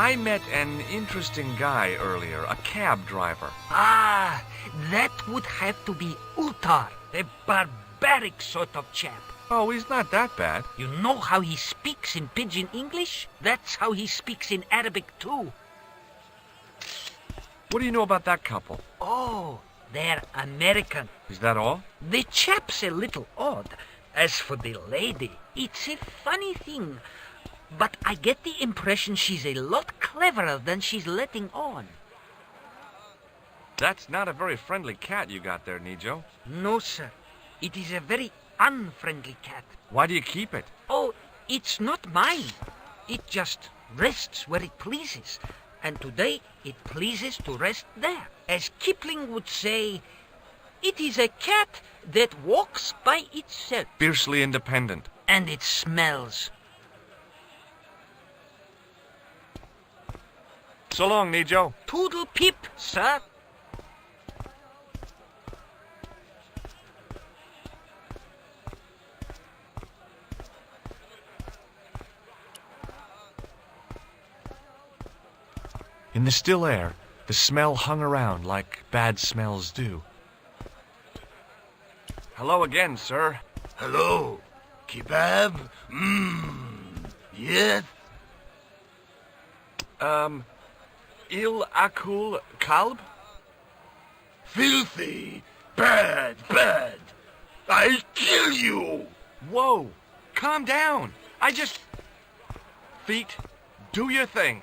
I met an interesting guy earlier, a cab driver. Ah, that would have to be Utar, a barbaric sort of chap. Oh, he's not that bad. You know how he speaks in Pidgin English? That's how he speaks in Arabic too. What do you know about that couple? Oh, they're American. Is that all? The chap's a little odd. As for the lady, it's a funny thing. But I get the impression she's a lot cleverer than she's letting on. That's not a very friendly cat you got there, Nijo. No, sir. It is a very unfriendly cat. Why do you keep it? Oh, it's not mine. It just rests where it pleases. And today it pleases to rest there. As Kipling would say, it is a cat that walks by itself. Fiercely independent. And it smells. So long, Nijo. Toodle pip, sir. In the still air, the smell hung around like bad smells do. Hello again, sir. Hello. Kebab? Yes? Il akul kalb? Filthy. Bad, bad. I'll kill you. Whoa! Calm down! Feet, do your thing.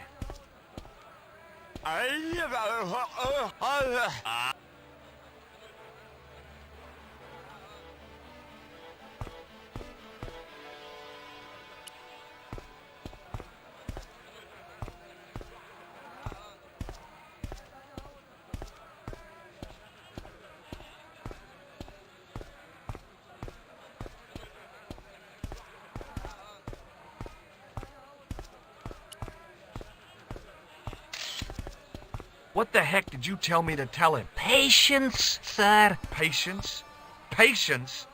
What the heck did you tell me to tell him? Patience, sir. Patience? Patience?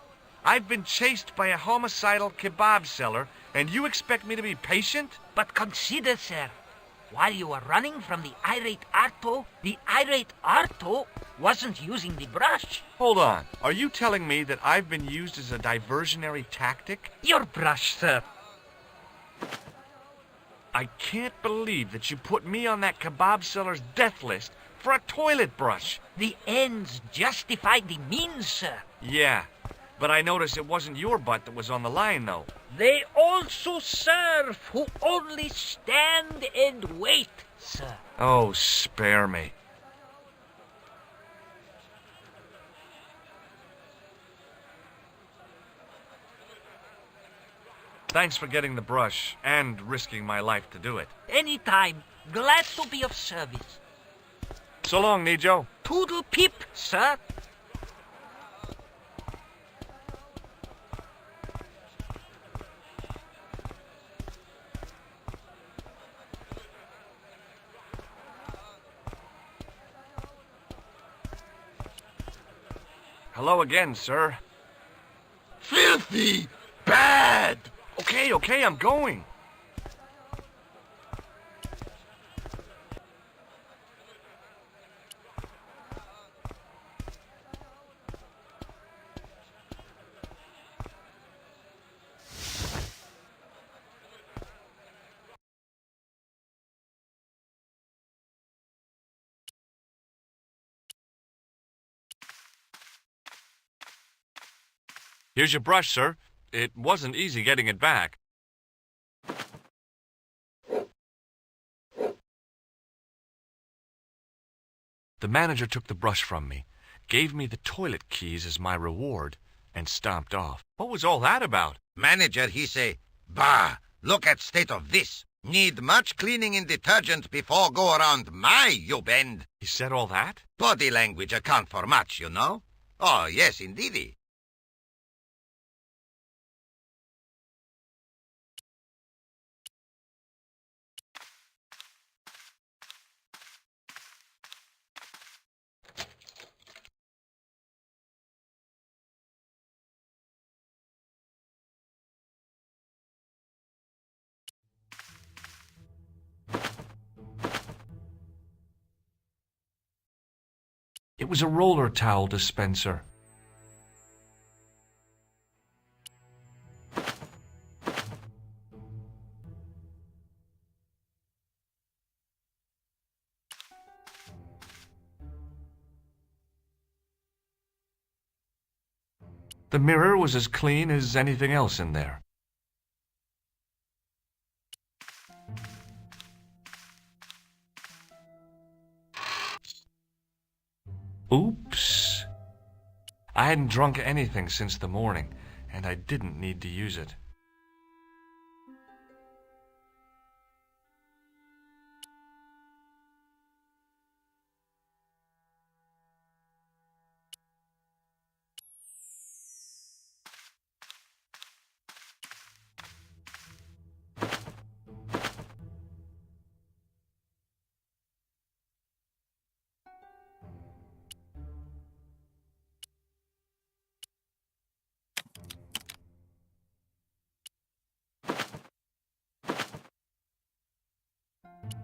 I've been chased by a homicidal kebab seller, and you expect me to be patient? But consider, sir, while you were running from the irate Arto wasn't using the brush. Hold on. Are you telling me that I've been used as a diversionary tactic? Your brush, sir. I can't believe that you put me on that kebab seller's death list for a toilet brush. The ends justify the means, sir. Yeah, but I noticed it wasn't your butt that was on the line, though. They also serve who only stand and wait, sir. Oh, spare me. Thanks for getting the brush and risking my life to do it. Anytime. Glad to be of service. So long, Nijo. Toodle pip, sir. Hello again, sir. Filthy. Bad. Okay, I'm going. Here's your brush, sir. It wasn't easy getting it back. The manager took the brush from me, gave me the toilet keys as my reward, and stomped off. What was all that about? Manager, he say, bah, look at state of this. Need much cleaning in detergent before go around my, you bend. He said all that? Body language account for much, you know. Oh, yes, indeedy. It was a roller towel dispenser. The mirror was as clean as anything else in there. Oops. I hadn't drunk anything since the morning, and I didn't need to use it.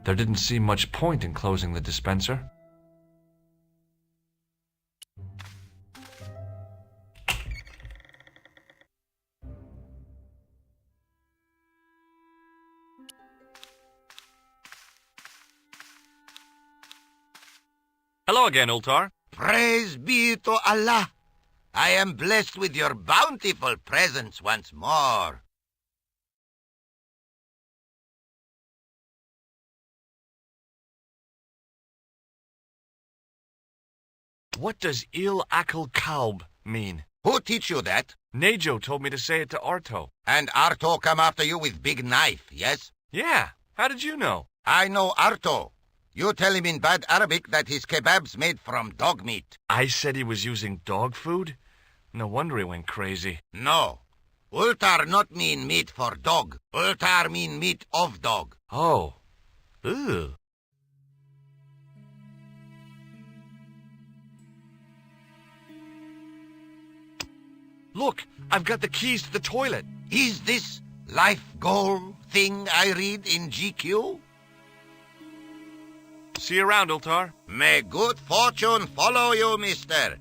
There didn't seem much point in closing the dispenser. Hello again, Ultar. Praise be to Allah. I am blessed with your bountiful presence once more. What does Il Akal Kalb mean? Who teach you that? Nejo told me to say it to Arto. And Arto come after you with big knife, yes? Yeah, how did you know? I know Arto. You tell him in bad Arabic that his kebab's made from dog meat. I said he was using dog food? No wonder he went crazy. No. Ultar not mean meat for dog. Ultar mean meat of dog. Oh. Ugh. Look, I've got the keys to the toilet. Is this life goal thing I read in GQ? See you around, Ultar. May good fortune follow you, mister.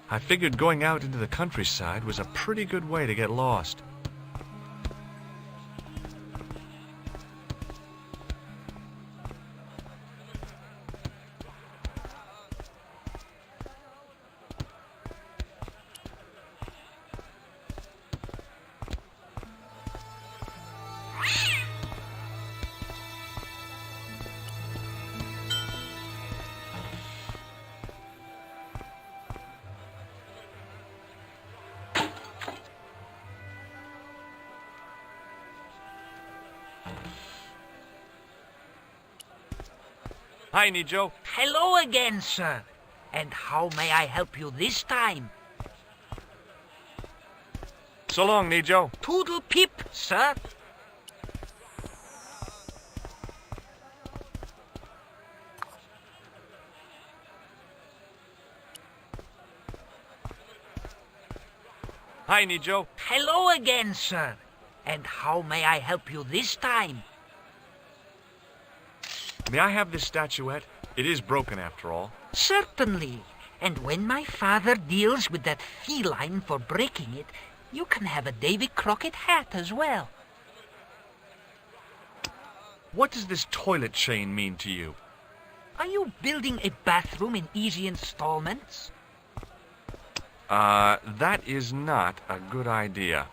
I figured going out into the countryside was a pretty good way to get lost. Hi, Nejo. Hello again, sir. And how may I help you this time? So long, Nejo. Toodle pip, sir. Hi, Nejo. Hello again, sir. And how may I help you this time? May I have this statuette? It is broken, after all. Certainly. And when my father deals with that feline for breaking it, you can have a Davy Crockett hat as well. What does this toilet chain mean to you? Are you building a bathroom in easy installments? That is not a good idea.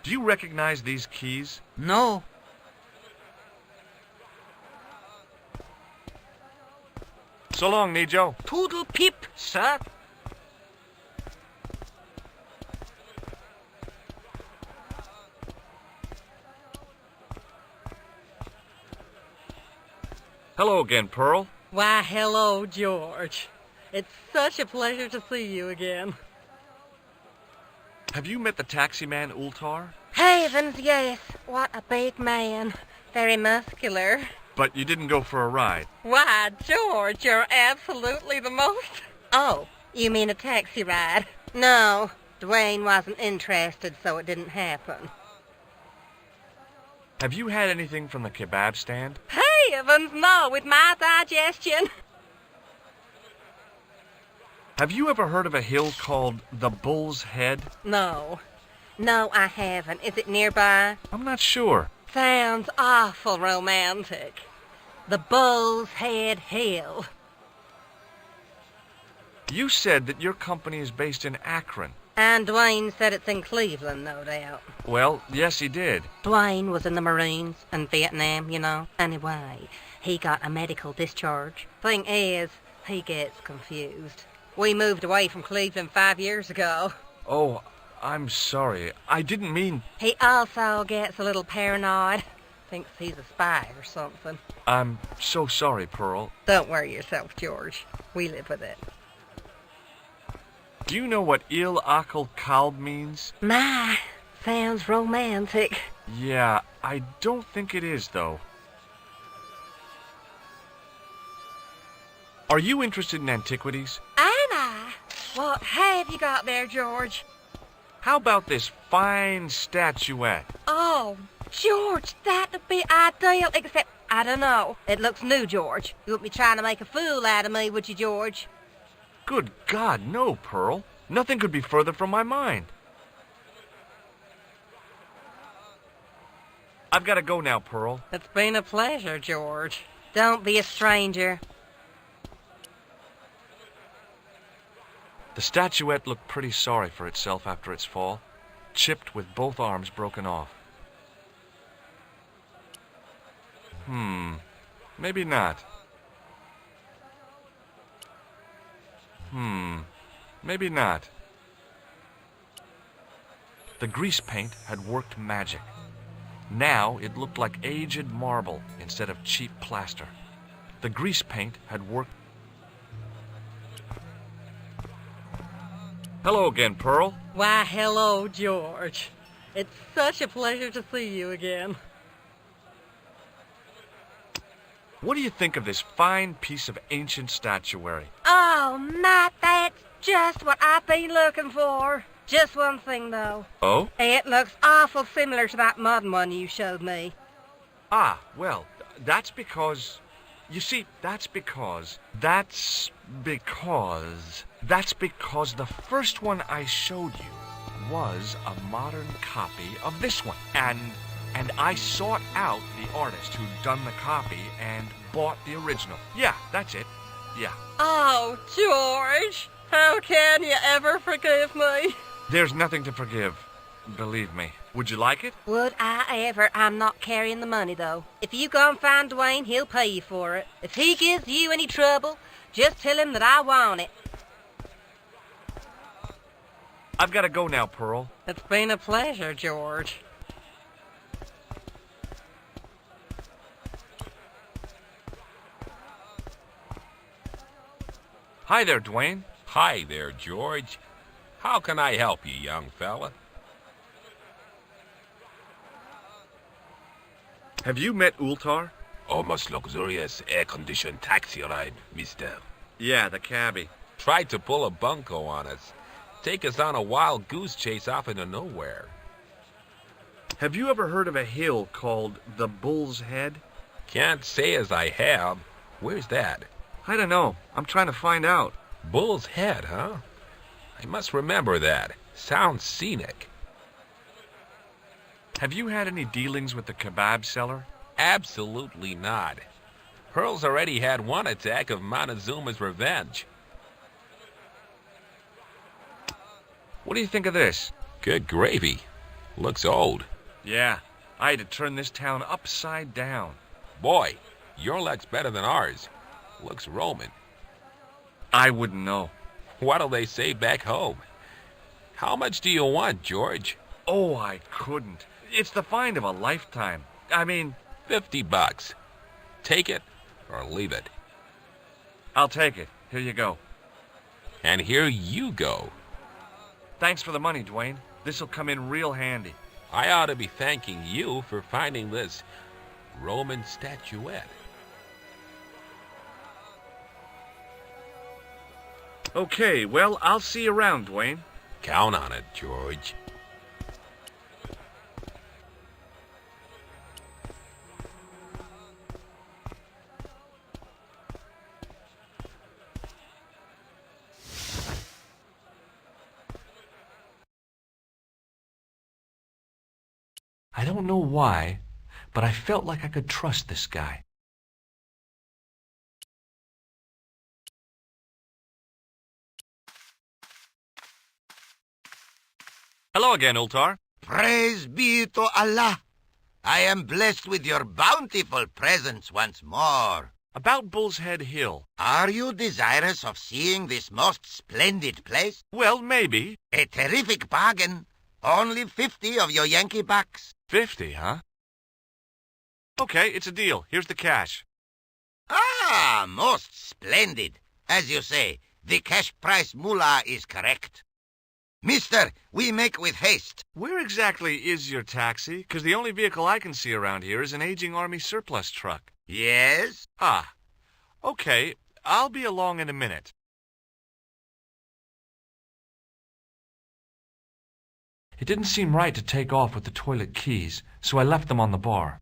Do you recognize these keys? No. So long, Nejo. Toodle pip, sir. Hello again, Pearl. Why, hello, George. It's such a pleasure to see you again. Have you met the taxi man, Ultar? Heavens, yes. What a big man. Very muscular. But you didn't go for a ride. Why, George, you're absolutely the most... Oh, you mean a taxi ride? No, Dwayne wasn't interested, so it didn't happen. Have you had anything from the kebab stand? Heavens, no, with my digestion. Have you ever heard of a hill called the Bull's Head? No, I haven't. Is it nearby? I'm not sure. Sounds awful romantic. The Bull's Head Hill. You said that your company is based in Akron. And Dwayne said it's in Cleveland, no doubt. Well, yes, he did. Dwayne was in the Marines in Vietnam, you know. Anyway, he got a medical discharge. Thing is, he gets confused. We moved away from Cleveland 5 years ago. Oh, I'm sorry. I didn't mean... He also gets a little paranoid. Thinks he's a spy or something. I'm so sorry, Pearl. Don't worry yourself, George. We live with it. Do you know what You XoXo means? My, sounds romantic. Yeah, I don't think it is, though. Are you interested in antiquities? Am I? What have you got there, George? How about this fine statuette? Oh, George, that'd be ideal, except, I don't know. It looks new, George. You wouldn't be trying to make a fool out of me, would you, George? Good God, no, Pearl. Nothing could be further from my mind. I've got to go now, Pearl. It's been a pleasure, George. Don't be a stranger. The statuette looked pretty sorry for itself after its fall, chipped with both arms broken off. Maybe not. Maybe not. The grease paint had worked magic. Now it looked like aged marble instead of cheap plaster. The grease paint had worked... Hello again, Pearl. Why, hello, George. It's such a pleasure to see you again. What do you think of this fine piece of ancient statuary? Oh, Matt, that's just what I've been looking for. Just one thing, though. Oh? It looks awful similar to that modern one you showed me. Ah, well, that's because... You see, that's because the first one I showed you was a modern copy of this one. And I sought out the artist who'd done the copy and bought the original. Yeah, that's it. Yeah. Oh, George, how can you ever forgive me? There's nothing to forgive, believe me. Would you like it? Would I ever? I'm not carrying the money, though. If you go and find Dwayne, he'll pay you for it. If he gives you any trouble, just tell him that I want it. I've got to go now, Pearl. It's been a pleasure, George. Hi there, Dwayne. Hi there, George. How can I help you, young fella? Have you met Ultar? Almost luxurious air-conditioned taxi ride, mister. Yeah, the cabbie. Tried to pull a bunco on us. Take us on a wild goose chase off into nowhere. Have you ever heard of a hill called the Bull's Head? Can't say as I have. Where's that? I don't know. I'm trying to find out. Bull's Head, huh? I must remember that. Sounds scenic. Have you had any dealings with the kebab seller? Absolutely not. Pearl's already had one attack of Montezuma's revenge. What do you think of this? Good gravy. Looks old. Yeah, I had to turn this town upside down. Boy, your luck's better than ours. Looks Roman. I wouldn't know. What'll they say back home? How much do you want, George? Oh, I couldn't. It's the find of a lifetime. I mean... $50. Take it or leave it. I'll take it. Here you go. And here you go. Thanks for the money, Dwayne. This'll come in real handy. I ought to be thanking you for finding this Roman statuette. Okay, well, I'll see you around, Dwayne. Count on it, George. I don't know why, but I felt like I could trust this guy. Hello again, Ultar. Praise be to Allah. I am blessed with your bountiful presence once more. About Bull's Head Hill. Are you desirous of seeing this most splendid place? Well, maybe. A terrific bargain. Only 50 of your Yankee bucks. 50, huh? Okay, it's a deal. Here's the cash. Ah, most splendid. As you say, the cash price mullah is correct. Mister, we make with haste. Where exactly is your taxi? Because the only vehicle I can see around here is an aging Army surplus truck. Yes? Ah, okay. I'll be along in a minute. It didn't seem right to take off with the toilet keys, so I left them on the bar.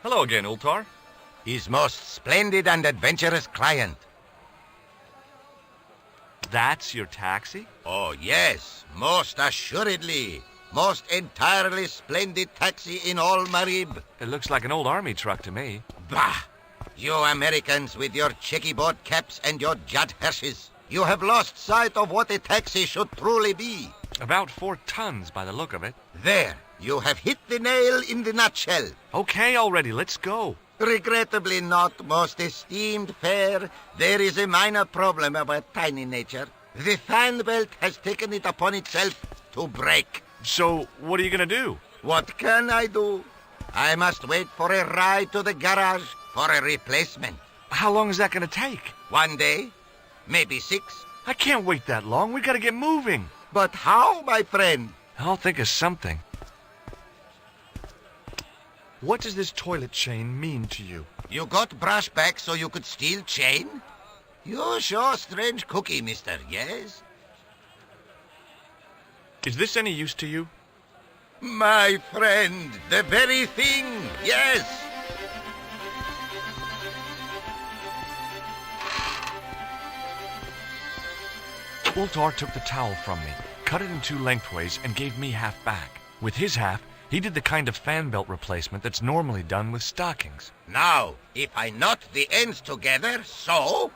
Hello again, Ultar. His most splendid and adventurous client. That's your taxi? Oh, yes, most assuredly. Most entirely splendid taxi in all Marib. It looks like an old Army truck to me. Bah! You Americans with your checkerboard caps and your Judd Hirsches. You have lost sight of what a taxi should truly be. About 4 tons by the look of it. There, you have hit the nail in the nutshell. Okay, already, let's go. Regrettably not, most esteemed fair. There is a minor problem of a tiny nature. The fan belt has taken it upon itself to break. So, what are you gonna do? What can I do? I must wait for a ride to the garage for a replacement. How long is that gonna take? 1 day, maybe 6. I can't wait that long. We gotta get moving. But how, my friend? I'll think of something. What does this toilet chain mean to you? You got brush back so you could steal chain? You sure strange cookie, mister, yes? Is this any use to you? My friend, the very thing, yes! Ultar took the towel from me, cut it in 2 lengthways, and gave me half back. With his half, he did the kind of fan belt replacement that's normally done with stockings. Now, if I knot the ends together, so...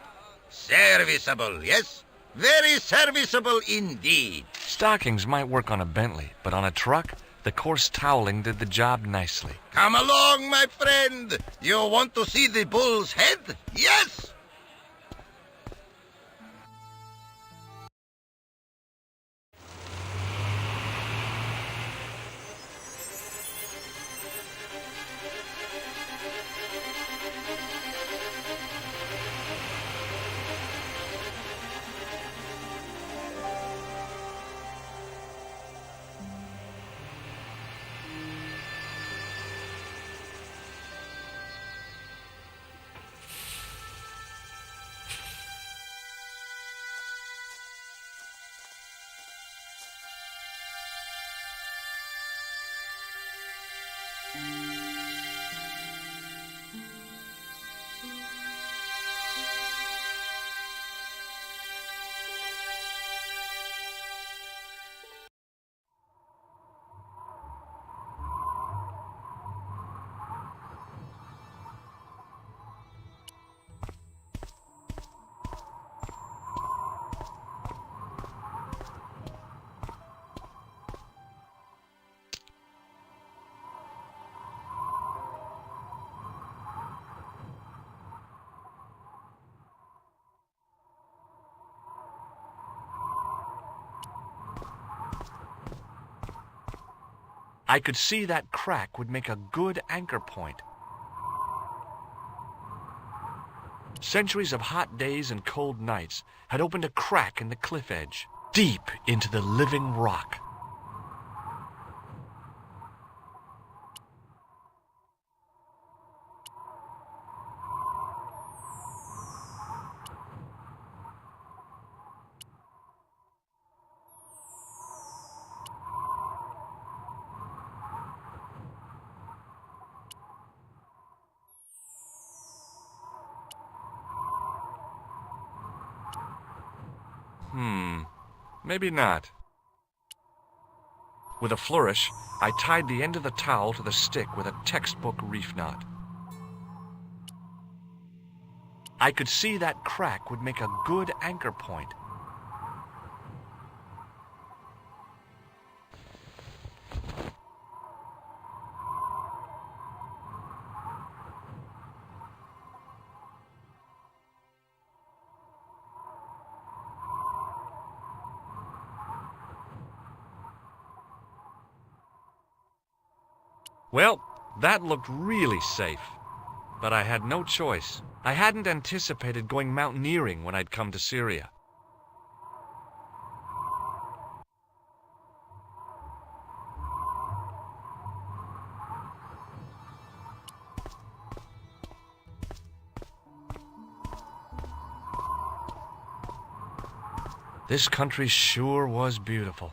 Serviceable, yes? Very serviceable indeed. Stockings might work on a Bentley, but on a truck, the coarse toweling did the job nicely. Come along, my friend. You want to see the bull's head? Yes? I could see that crack would make a good anchor point. Centuries of hot days and cold nights had opened a crack in the cliff edge, deep into the living rock. Maybe not. With a flourish, I tied the end of the towel to the stick with a textbook reef knot. I could see that crack would make a good anchor point. Well, that looked really safe, but I had no choice. I hadn't anticipated going mountaineering when I'd come to Syria. This country sure was beautiful.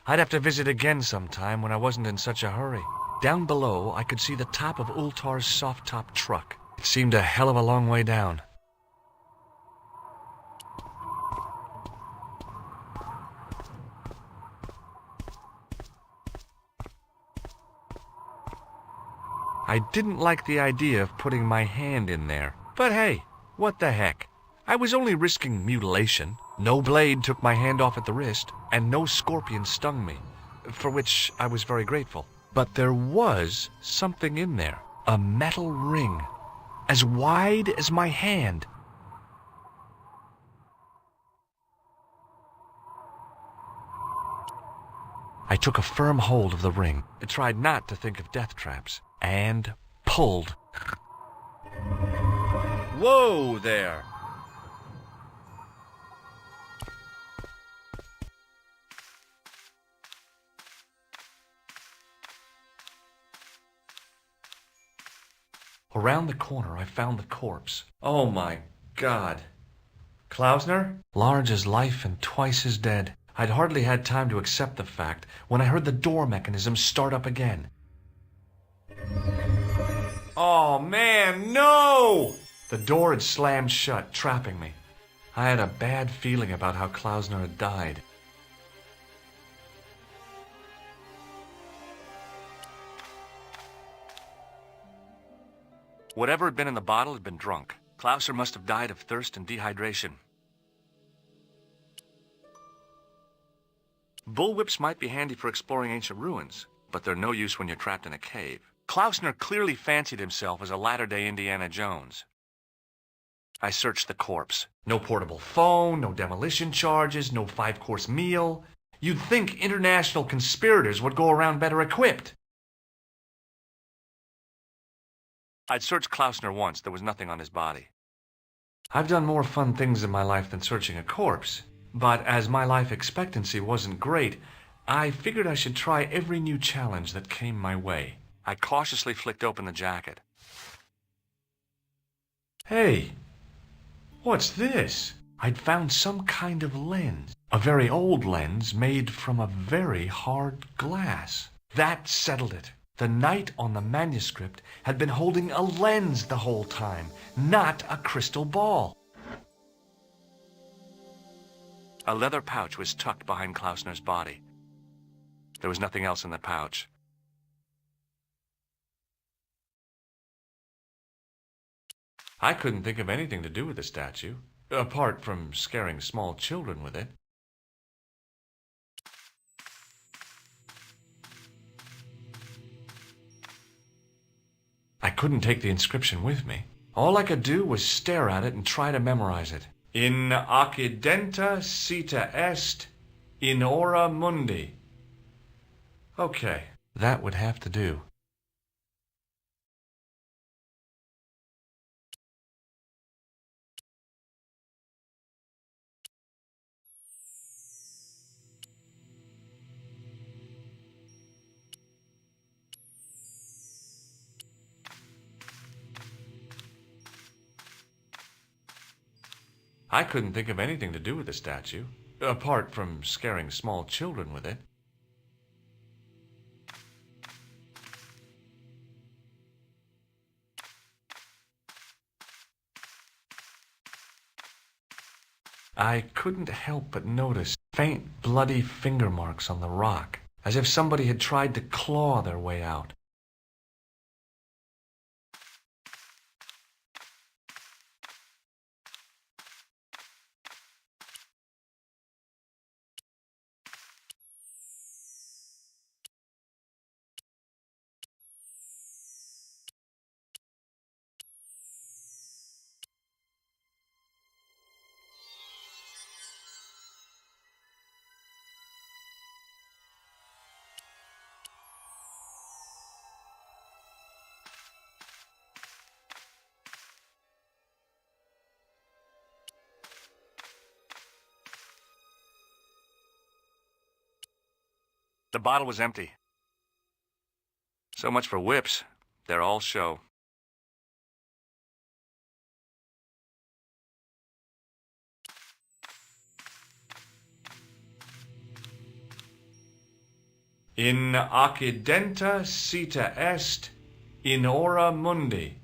I'd have to visit again sometime when I wasn't in such a hurry. Down below, I could see the top of Ultar's soft-top truck. It seemed a hell of a long way down. I didn't like the idea of putting my hand in there. But hey, what the heck? I was only risking mutilation. No blade took my hand off at the wrist, and no scorpion stung me, for which I was very grateful. But there was something in there, a metal ring, as wide as my hand. I took a firm hold of the ring, tried not to think of death traps, and pulled. Whoa there! Around the corner, I found the corpse. Oh my God. Klausner? Large as life and twice as dead. I'd hardly had time to accept the fact when I heard the door mechanism start up again. Oh man, no! The door had slammed shut, trapping me. I had a bad feeling about how Klausner had died. Whatever had been in the bottle had been drunk. Klausner must have died of thirst and dehydration. Bullwhips might be handy for exploring ancient ruins, but they're no use when you're trapped in a cave. Klausner clearly fancied himself as a latter-day Indiana Jones. I searched the corpse. No portable phone, no demolition charges, no 5-course meal. You'd think international conspirators would go around better equipped. I'd searched Klausner once. There was nothing on his body. I've done more fun things in my life than searching a corpse, but as my life expectancy wasn't great, I figured I should try every new challenge that came my way. I cautiously flicked open the jacket. Hey, what's this? I'd found some kind of lens, a very old lens made from a very hard glass. That settled it. The knight on the manuscript had been holding a lens the whole time, not a crystal ball. A leather pouch was tucked behind Klausner's body. There was nothing else in the pouch. I couldn't think of anything to do with the statue, apart from scaring small children with it. I couldn't take the inscription with me. All I could do was stare at it and try to memorize it. In occidenta cita est, in ora mundi. Okay, that would have to do. I couldn't think of anything to do with the statue, apart from scaring small children with it. I couldn't help but notice faint bloody finger marks on the rock, as if somebody had tried to claw their way out. The bottle was empty. So much for whips. They're all show. In accidenta sita est in hora mundi.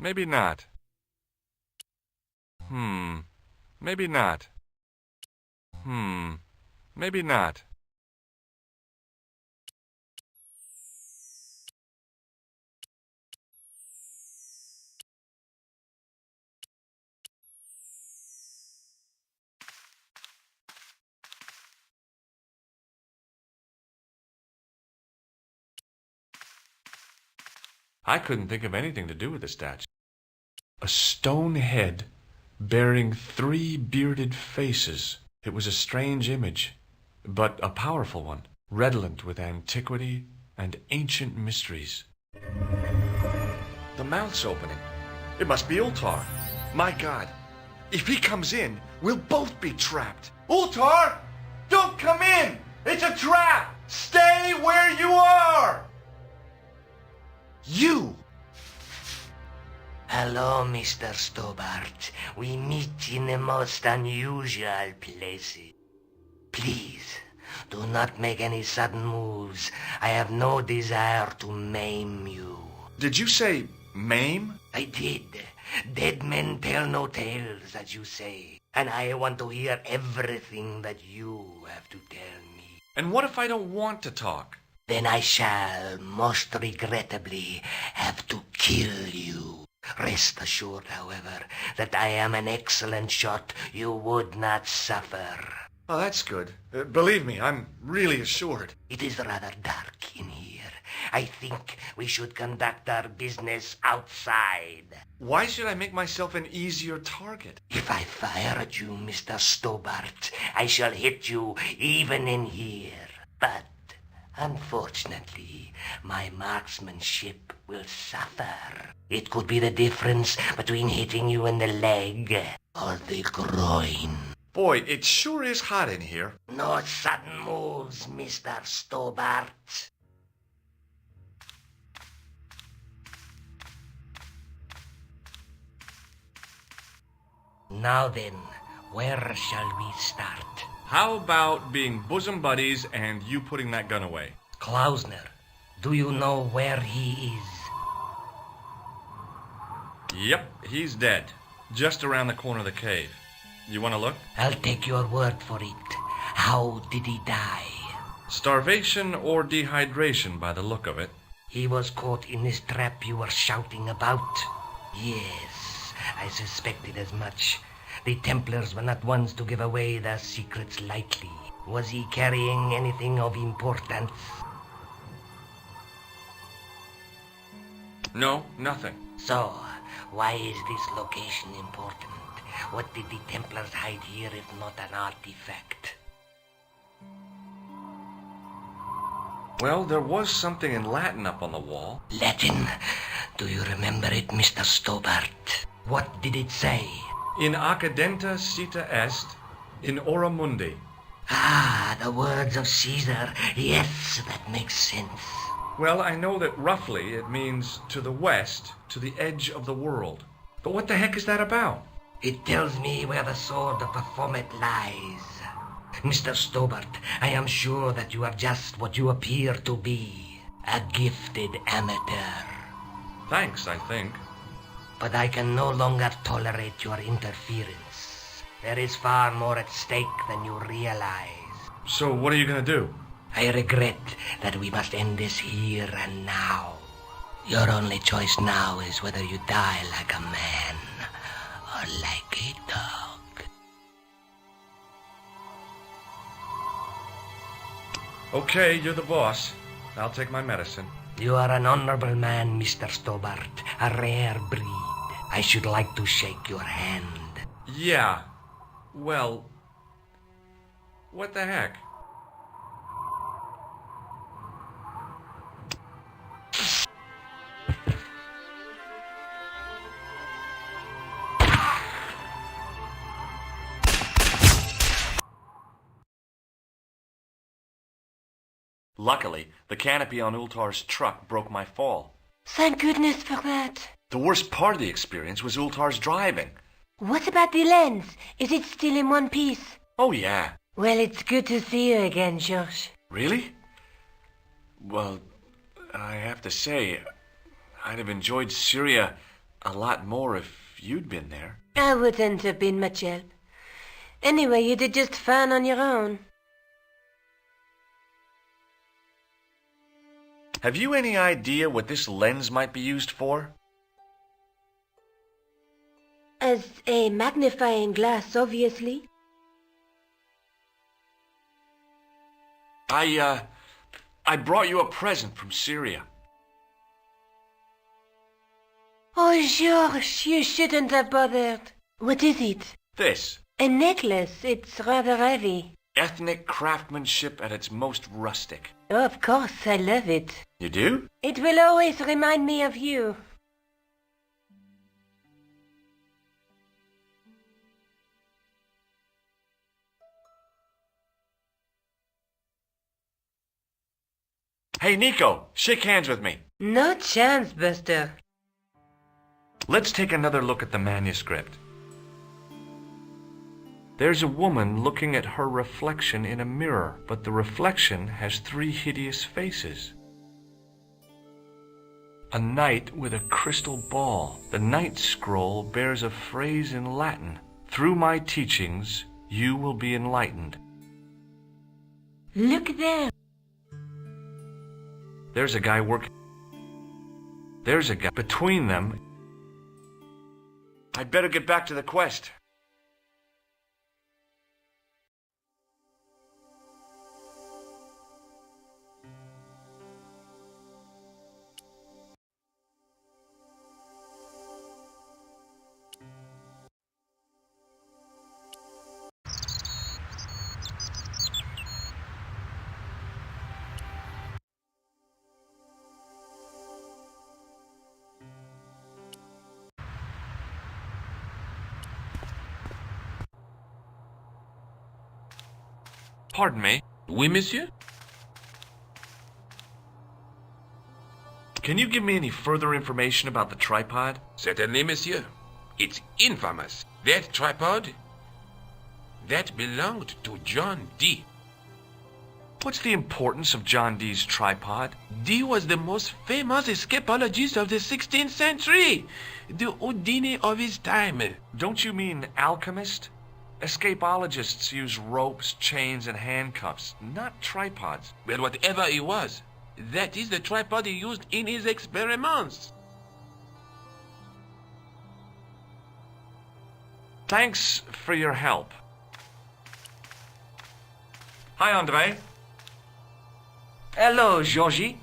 Maybe not. Maybe not. Maybe not. I couldn't think of anything to do with the statue. A stone head bearing 3 bearded faces. It was a strange image, but a powerful one, redolent with antiquity and ancient mysteries. The mouth's opening. It must be Ultar. My God, if he comes in, we'll both be trapped. Ultar! Don't come in! It's a trap! Stay where you are! You! Hello, Mr. Stobart. We meet in the most unusual places. Please, do not make any sudden moves. I have no desire to maim you. Did you say maim? I did. Dead men tell no tales, as you say. And I want to hear everything that you have to tell me. And what if I don't want to talk? Then I shall, most regrettably, have to kill you. Rest assured, however, that I am an excellent shot you would not suffer. Oh, that's good. Believe me, I'm really assured. It is rather dark in here. I think we should conduct our business outside. Why should I make myself an easier target? If I fire at you, Mr. Stobart, I shall hit you even in here. But unfortunately, my marksmanship will suffer. It could be the difference between hitting you in the leg or the groin. Boy, it sure is hot in here. No sudden moves, Mr. Stobart. Now then, where shall we start? How about being bosom buddies and you putting that gun away? Klausner, do you know where he is? Yep, he's dead. Just around the corner of the cave. You want to look? I'll take your word for it. How did he die? Starvation or dehydration by the look of it. He was caught in this trap you were shouting about. Yes, I suspected as much. The Templars were not ones to give away their secrets lightly. Was he carrying anything of importance? No, nothing. So, why is this location important? What did the Templars hide here if not an artifact? Well, there was something in Latin up on the wall. Latin? Do you remember it, Mr. Stobart? What did it say? In accidenta cita est, in ora mundi. Ah, the words of Caesar. Yes, that makes sense. Well, I know that roughly it means to the west, to the edge of the world. But what the heck is that about? It tells me where the sword of Baphomet lies. Mr. Stobart, I am sure that you are just what you appear to be. A gifted amateur. Thanks, I think. But I can no longer tolerate your interference. There is far more at stake than you realize. So what are you gonna do? I regret that we must end this here and now. Your only choice now is whether you die like a man or like a dog. Okay, you're the boss. I'll take my medicine. You are an honorable man, Mr. Stobart. A rare breed. I should like to shake your hand. Yeah. Well, what the heck? Luckily, the canopy on Ultar's truck broke my fall. Thank goodness for that. The worst part of the experience was Ultar's driving. What about the lens? Is it still in one piece? Oh, yeah. Well, it's good to see you again, George. Really? Well, I have to say, I'd have enjoyed Syria a lot more if you'd been there. I wouldn't have been much help. Anyway, you did just fine on your own. Have you any idea what this lens might be used for? As a magnifying glass, obviously. I brought you a present from Syria. Oh, George, you shouldn't have bothered. What is it? This. A necklace. It's rather heavy. Ethnic craftsmanship at its most rustic. Oh, of course, I love it. You do? It will always remind me of you. Hey, Nico, shake hands with me. No chance, Buster. Let's take another look at the manuscript. There's a woman looking at her reflection in a mirror, but the reflection has 3 hideous faces. A knight with a crystal ball. The knight scroll bears a phrase in Latin. Through my teachings, you will be enlightened. Look there. There's a guy working. There's a guy between them. I'd better get back to the quest. Pardon me. Oui, monsieur? Can you give me any further information about the tripod? Certainly, monsieur. It's infamous. That tripod, that belonged to John Dee. What's the importance of John Dee's tripod? Dee was the most famous escapologist of the 16th century. The Houdini of his time. Don't you mean alchemist? Escapologists use ropes, chains, and handcuffs, not tripods. Well, whatever it was, that is the tripod he used in his experiments. Thanks for your help. Hi, Andre. Hello, Georgie.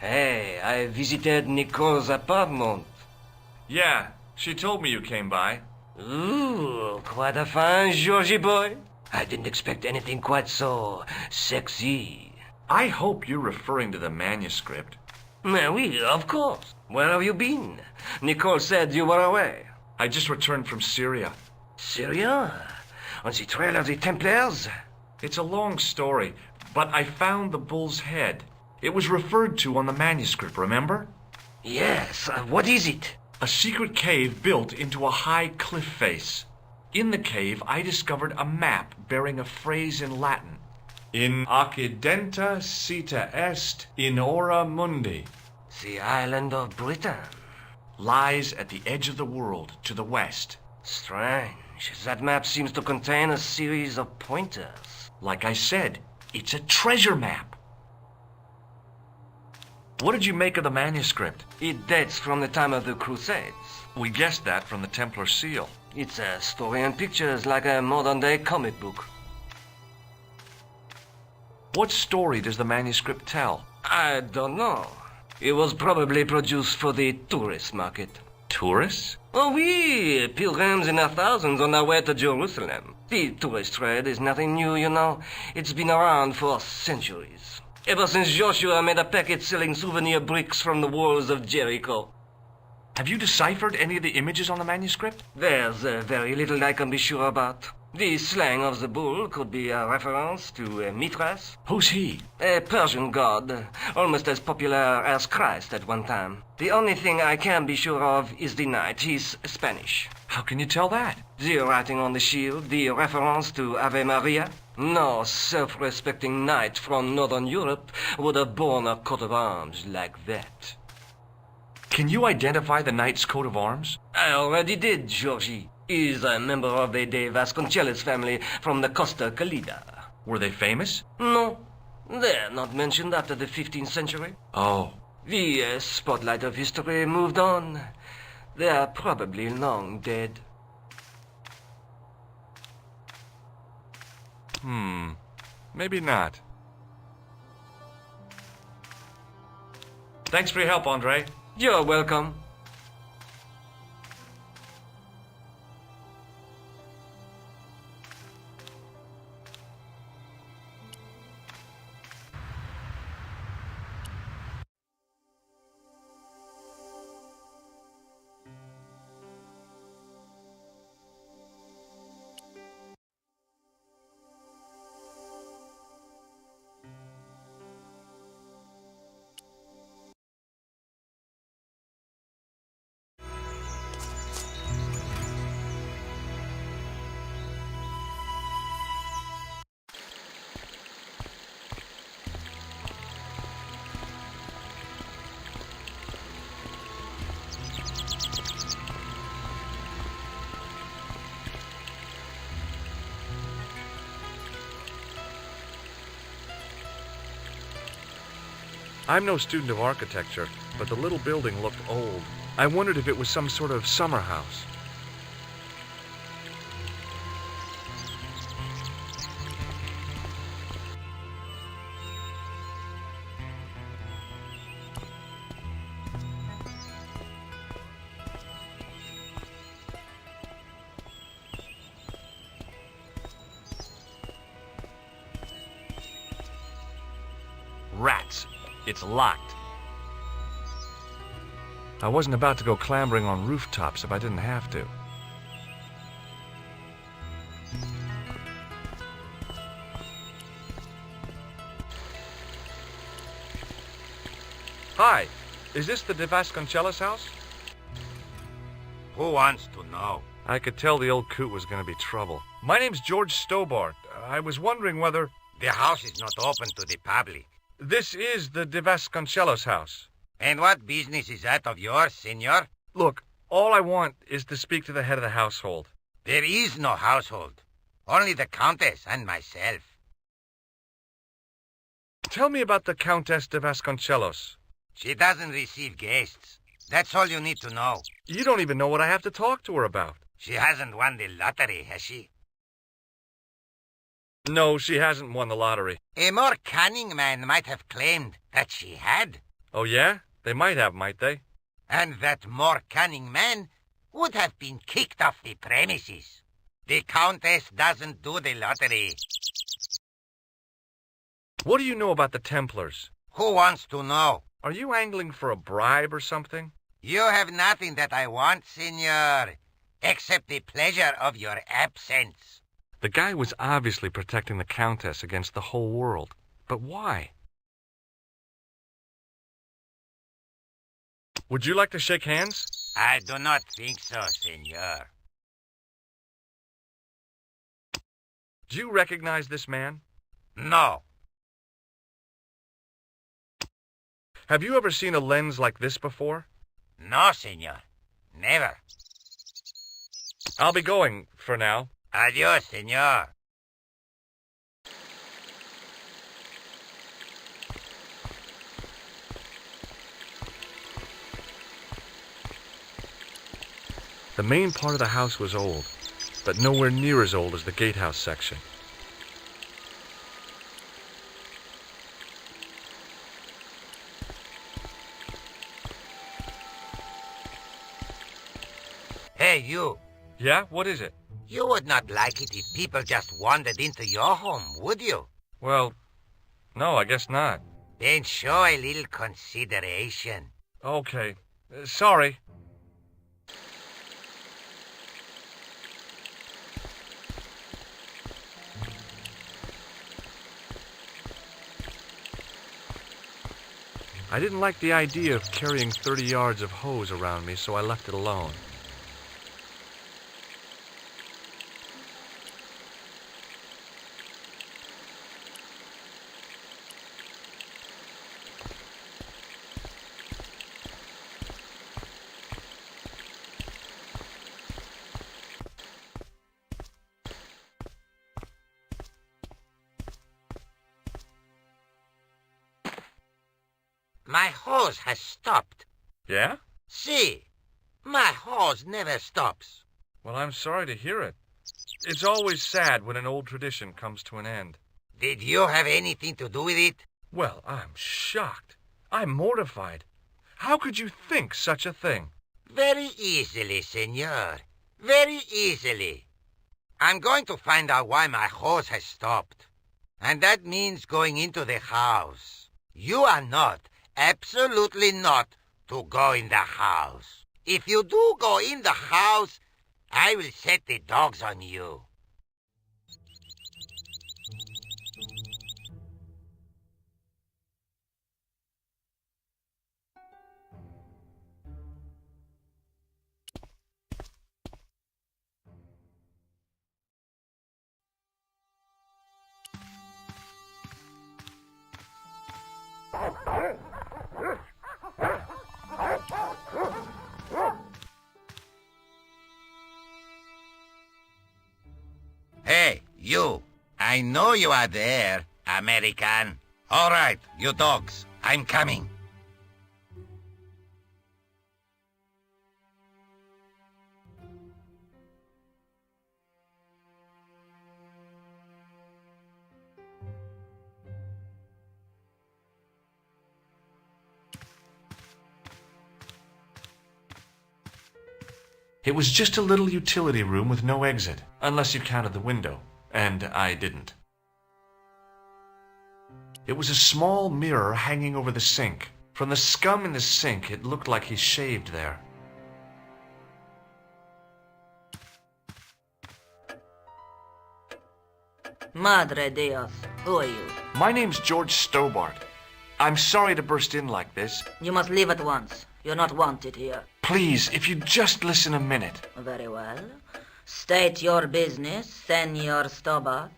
Hey, I visited Nicole's apartment. Yeah, she told me you came by. Ooh, quite a fine Georgie boy. I didn't expect anything quite so sexy. I hope you're referring to the manuscript. Oui, of course. Where have you been? Nicole said you were away. I just returned from Syria. Syria? On the trail of the Templars? It's a long story, but I found the bull's head. It was referred to on the manuscript, remember? Yes, what is it? A secret cave built into a high cliff face. In the cave, I discovered a map bearing a phrase in Latin. In accidenta sita est in ora mundi. The island of Britain. Lies at the edge of the world, to the west. Strange. That map seems to contain a series of pointers. Like I said, it's a treasure map. What did you make of the manuscript? It dates from the time of the Crusades. We guessed that from the Templar seal. It's a story and pictures like a modern-day comic book. What story does the manuscript tell? I don't know. It was probably produced for the tourist market. Tourists? Oh, oui, pilgrims in their thousands on their way to Jerusalem. The tourist trade is nothing new, you know. It's been around for centuries. Ever since Joshua made a packet selling souvenir bricks from the walls of Jericho. Have you deciphered any of the images on the manuscript? There's very little I can be sure about. The slang of the bull could be a reference to Mithras. Who's he? A Persian god, almost as popular as Christ at one time. The only thing I can be sure of is the knight. He's Spanish. How can you tell that? The writing on the shield, the reference to Ave Maria. No self-respecting knight from Northern Europe would have borne a coat of arms like that. Can you identify the knight's coat of arms? I already did, Georgie. He's a member of the De Vasconcelos family from the Costa Calida. Were they famous? No, they're not mentioned after the 15th century. Oh. The spotlight of history moved on. They're probably long dead. Maybe not. Thanks for your help, Andre. You're welcome. I'm no student of architecture, but the little building looked old. I wondered if it was some sort of summer house. Rats. It's locked. I wasn't about to go clambering on rooftops if I didn't have to. Hi, is this the De Vasconcelos house? Who wants to know? I could tell the old coot was going to be trouble. My name's George Stobart. I was wondering whether... The house is not open to the public. This is the De Vasconcelos house. And what business is that of yours, senor? Look, all I want is to speak to the head of the household. There is no household. Only the Countess and myself. Tell me about the Countess de Vasconcelos. She doesn't receive guests. That's all you need to know. You don't even know what I have to talk to her about. She hasn't won the lottery, has she? No, she hasn't won the lottery. A more cunning man might have claimed that she had. Oh, yeah? They might have, might they? And that more cunning man would have been kicked off the premises. The Countess doesn't do the lottery. What do you know about the Templars? Who wants to know? Are you angling for a bribe or something? You have nothing that I want, senor, except the pleasure of your absence. The guy was obviously protecting the Countess against the whole world. But why? Would you like to shake hands? I do not think so, senor. Do you recognize this man? No. Have you ever seen a lens like this before? No, senor. Never. I'll be going for now. Adios, senor. The main part of the house was old, but nowhere near as old as the gatehouse section. Hey, you. Yeah? What is it? You would not like it if people just wandered into your home, would you? Well, no, I guess not. Then show a little consideration. Okay. Sorry. I didn't like the idea of carrying 30 yards of hose around me, so I left it alone. My hose has stopped. Yeah? See, my hose never stops. Well, I'm sorry to hear it. It's always sad when an old tradition comes to an end. Did you have anything to do with it? Well, I'm shocked. I'm mortified. How could you think such a thing? Very easily, senor. Very easily. I'm going to find out why my hose has stopped. And that means going into the house. You are not, absolutely not, to go in the house. If you do go in the house, I will set the dogs on you. Hey, you. I know you are there, American. All right, you dogs. I'm coming. It was just a little utility room with no exit, unless you counted the window, and I didn't. It was a small mirror hanging over the sink. From the scum in the sink, it looked like he shaved there. Madre Dios, who are you? My name's George Stobart. I'm sorry to burst in like this. You must leave at once. You're not wanted here. Please, if you'd just listen a minute. Very well. State your business, Senor Stobart.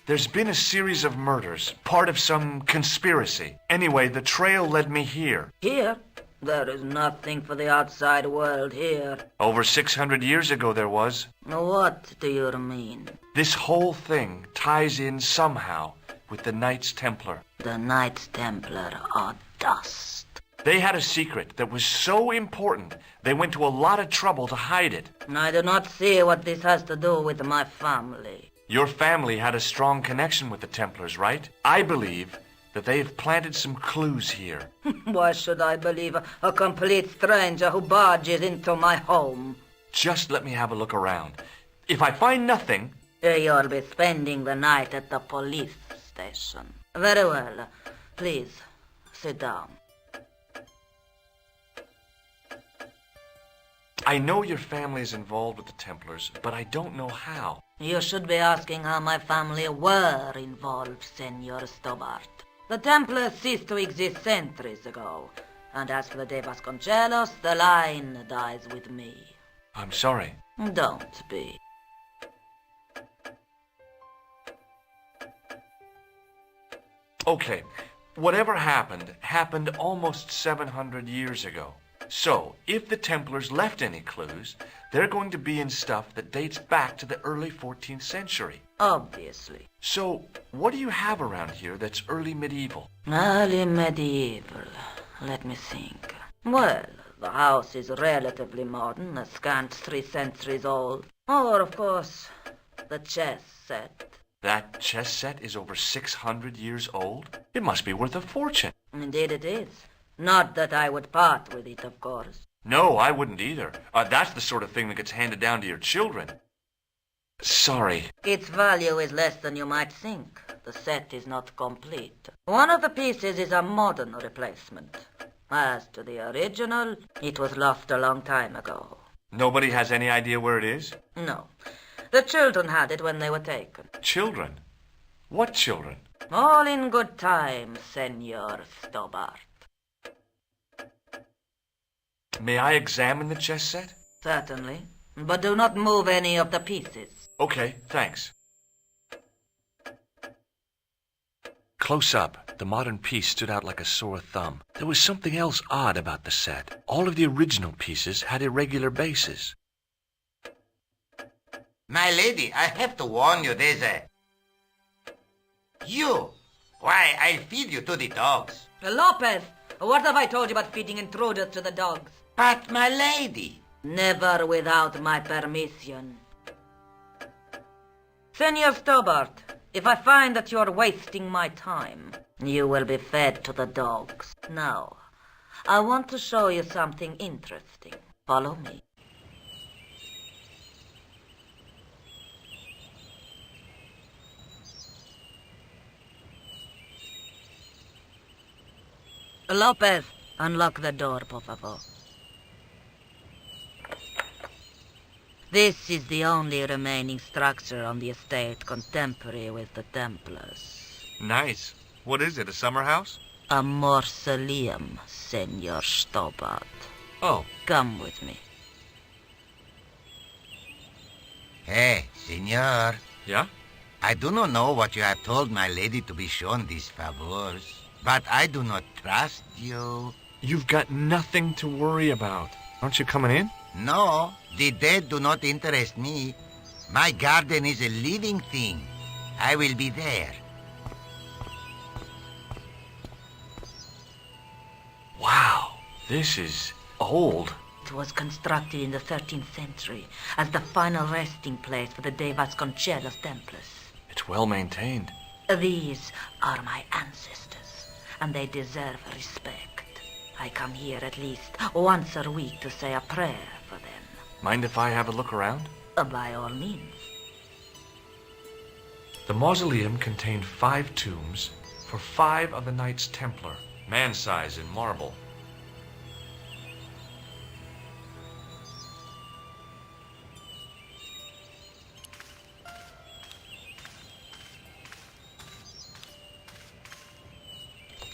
There's been a series of murders, part of some conspiracy. Anyway, the trail led me here. Here? There is nothing for the outside world here. Over 600 years ago there was. What do you mean? This whole thing ties in somehow with the Knights Templar. The Knights Templar are dust. They had a secret that was so important, they went to a lot of trouble to hide it. I do not see what this has to do with my family. Your family had a strong connection with the Templars, right? I believe that they have planted some clues here. Why should I believe a complete stranger who barges into my home? Just let me have a look around. If I find nothing... You'll be spending the night at the police station. Very well. Please, sit down. I know your family is involved with the Templars, but I don't know how. You should be asking how my family were involved, Senor Stobart. The Templars ceased to exist centuries ago. And as for the De Vasconcelos, the line dies with me. I'm sorry. Don't be. Okay, whatever happened almost 700 years ago. So, if the Templars left any clues, they're going to be in stuff that dates back to the early 14th century. Obviously. So, what do you have around here that's early medieval? Early medieval. Let me think. Well, the house is relatively modern, a scant 3 centuries old. Or, of course, the chess set. That chess set is over 600 years old? It must be worth a fortune. Indeed it is. Not that I would part with it, of course. No, I wouldn't either. That's the sort of thing that gets handed down to your children. Sorry. Its value is less than you might think. The set is not complete. One of the pieces is a modern replacement. As to the original, it was lost a long time ago. Nobody has any idea where it is? No. The children had it when they were taken. Children? What children? All in good time, Senor Stobart. May I examine the chess set? Certainly. But do not move any of the pieces. Okay, thanks. Close up, the modern piece stood out like a sore thumb. There was something else odd about the set. All of the original pieces had irregular bases. My lady, I have to warn you, there's a... You! Why, I'll feed you to the dogs. Lopez, what have I told you about feeding intruders to the dogs? But, my lady... Never without my permission. Senor Stobart, if I find that you're wasting my time, you will be fed to the dogs. Now, I want to show you something interesting. Follow me. Lopez, unlock the door, por favor. This is the only remaining structure on the estate contemporary with the Templars. Nice. What is it, a summer house? A mausoleum, Senor Stobart. Oh. Come with me. Hey, senor. Yeah? I do not know what you have told my lady to be shown these favors, but I do not trust you. You've got nothing to worry about. Aren't you coming in? No, the dead do not interest me. My garden is a living thing. I will be there. Wow, this is old. It was constructed in the 13th century as the final resting place for the De Vasconcelos Templars. It's well maintained. These are my ancestors, and they deserve respect. I come here at least once a week to say a prayer for them. Mind if I have a look around? By all means. The mausoleum contained 5 tombs for 5 of the Knights Templar, man-size in marble.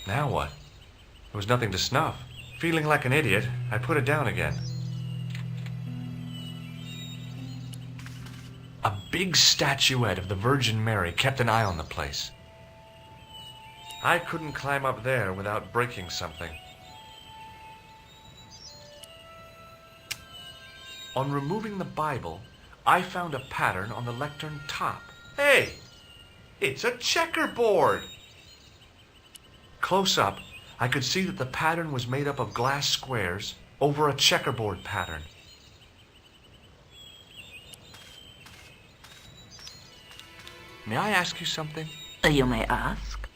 Now what? There was nothing to snuff. Feeling like an idiot, I put it down again. A big statuette of the Virgin Mary kept an eye on the place. I couldn't climb up there without breaking something. On removing the Bible, I found a pattern on the lectern top. Hey! It's a checkerboard! Close up, I could see that the pattern was made up of glass squares over a checkerboard pattern. May I ask you something? You may ask.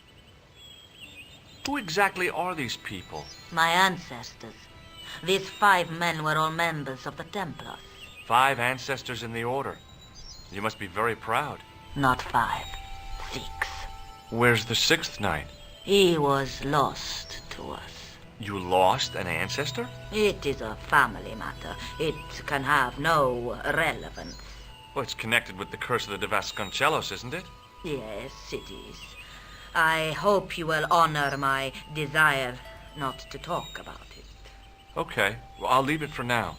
Who exactly are these people? My ancestors. These 5 men were all members of the Templars. 5 ancestors in the order. You must be very proud. Not 5, 6. Where's the 6th knight? He was lost to us. You lost an ancestor? It is a family matter. It can have no relevance. Well, it's connected with the curse of the De Vasconcelos, isn't it? Yes, it is. I hope you will honor my desire not to talk about it. Okay, well, I'll leave it for now.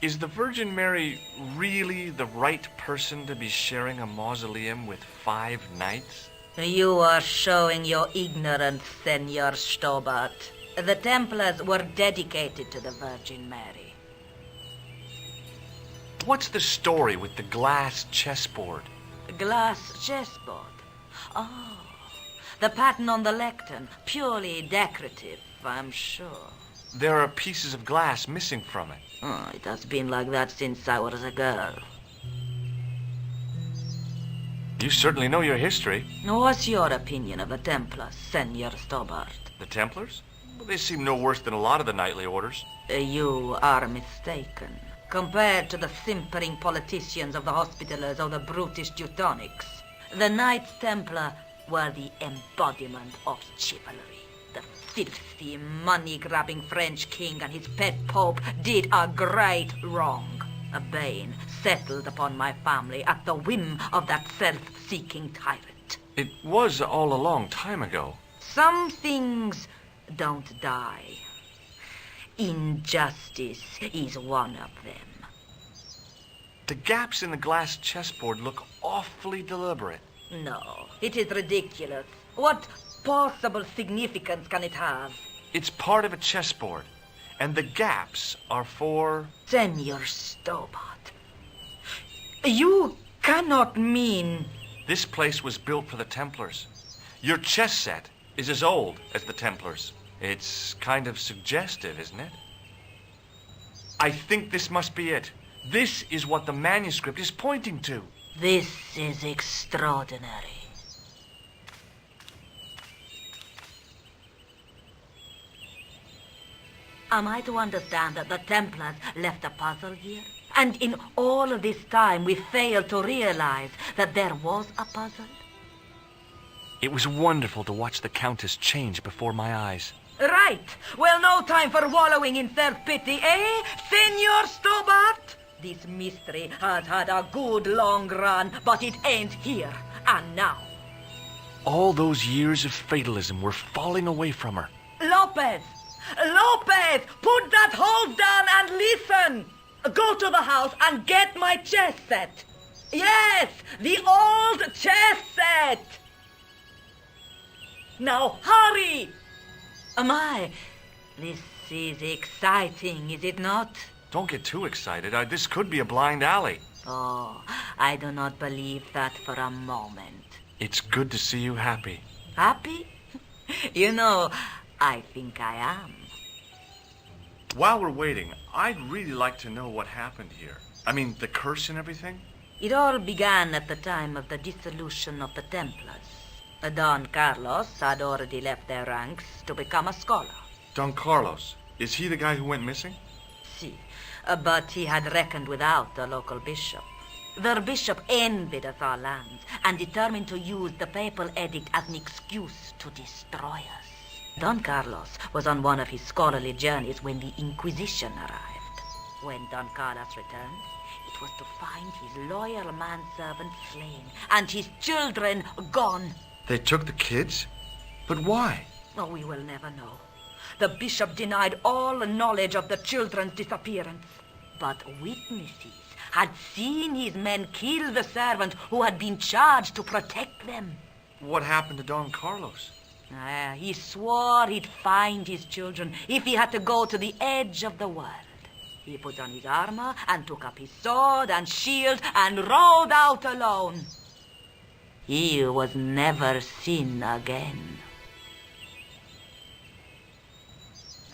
Is the Virgin Mary really the right person to be sharing a mausoleum with 5 knights? You are showing your ignorance, Senor Stobart. The Templars were dedicated to the Virgin Mary. What's the story with the glass chessboard? Glass chessboard. Oh, the pattern on the lectern. Purely decorative, I'm sure. There are pieces of glass missing from it. Oh, it has been like that since I was a girl. You certainly know your history. What's your opinion of the Templars, Senor Stobart? The Templars? Well, they seem no worse than a lot of the knightly orders. You are mistaken. Compared to the simpering politicians of the Hospitallers or the brutish Teutonics, the Knights Templar were the embodiment of chivalry. The filthy, money-grabbing French king and his pet pope did a great wrong. A bane settled upon my family at the whim of that self-seeking tyrant. It was all a long time ago. Some things don't die. Injustice is one of them. The gaps in the glass chessboard look awfully deliberate. No, it is ridiculous. What possible significance can it have? It's part of a chessboard, and the gaps are for... Senor Stobart, you cannot mean... This place was built for the Templars. Your chess set is as old as the Templars. It's kind of suggestive, isn't it? I think this must be it. This is what the manuscript is pointing to. This is extraordinary. Am I to understand that the Templars left a puzzle here? And in all of this time we failed to realize that there was a puzzle? It was wonderful to watch the Countess change before my eyes. Right. Well, no time for wallowing in self-pity, eh, Senor Stobart? This mystery has had a good long run, but it ends here and now. All those years of fatalism were falling away from her. Lopez! Lopez! Put that hose down and listen! Go to the house and get my chess set. Yes, the old chess set! Now hurry! My, this is exciting, is it not? Don't get too excited. This could be a blind alley. Oh, I do not believe that for a moment. It's good to see you happy. Happy? You know, I think I am. While we're waiting, I'd really like to know what happened here. I mean, the curse and everything. It all began at the time of the dissolution of the Templars. Don Carlos had already left their ranks to become a scholar. Don Carlos, is he the guy who went missing? Si, but he had reckoned without the local bishop. Their bishop envied us our lands and determined to use the papal edict as an excuse to destroy us. Don Carlos was on one of his scholarly journeys when the Inquisition arrived. When Don Carlos returned, it was to find his loyal manservant slain and his children gone. They took the kids? But why? Oh, we will never know. The bishop denied all knowledge of the children's disappearance. But witnesses had seen his men kill the servant who had been charged to protect them. What happened to Don Carlos? He swore he'd find his children if he had to go to the edge of the world. He put on his armor and took up his sword and shield and rode out alone. He was never seen again.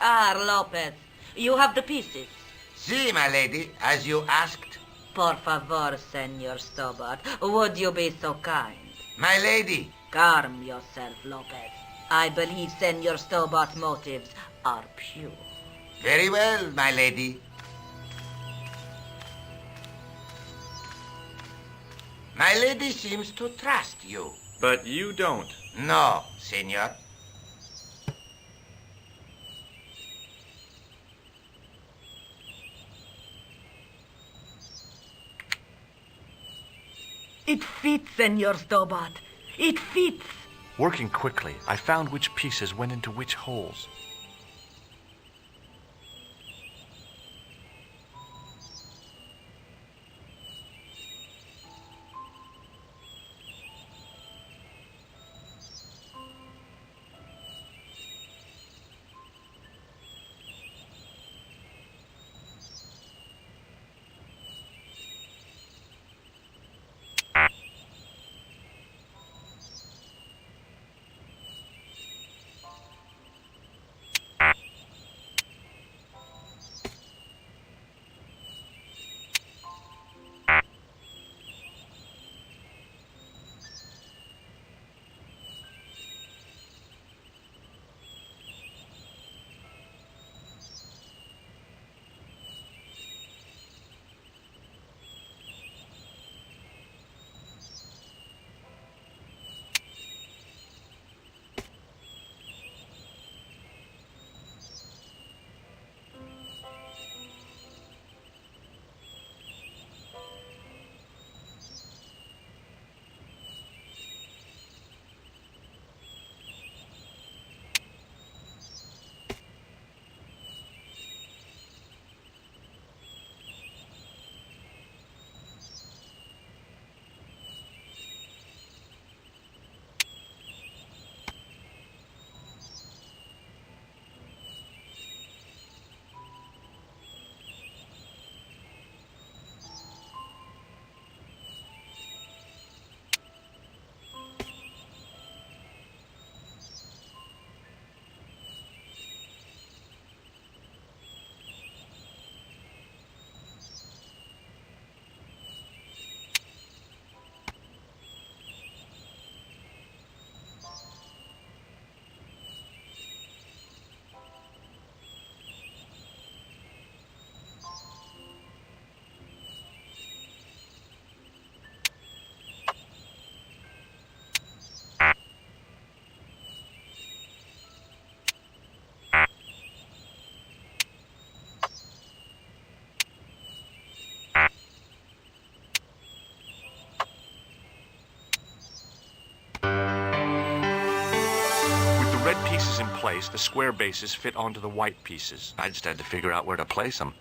Lopez, you have the pieces. Si, my lady, as you asked. Por favor, Senor Stobart, would you be so kind? My lady, Calm yourself, Lopez. I believe Senor Stobart's motives are pure. Very well, my lady. My lady seems to trust you. But you don't. No, senor. It fits, Senor Stobart. It fits. Working quickly, I found which pieces went into which holes. Red pieces in place, the square bases fit onto the white pieces. I just had to figure out where to place them.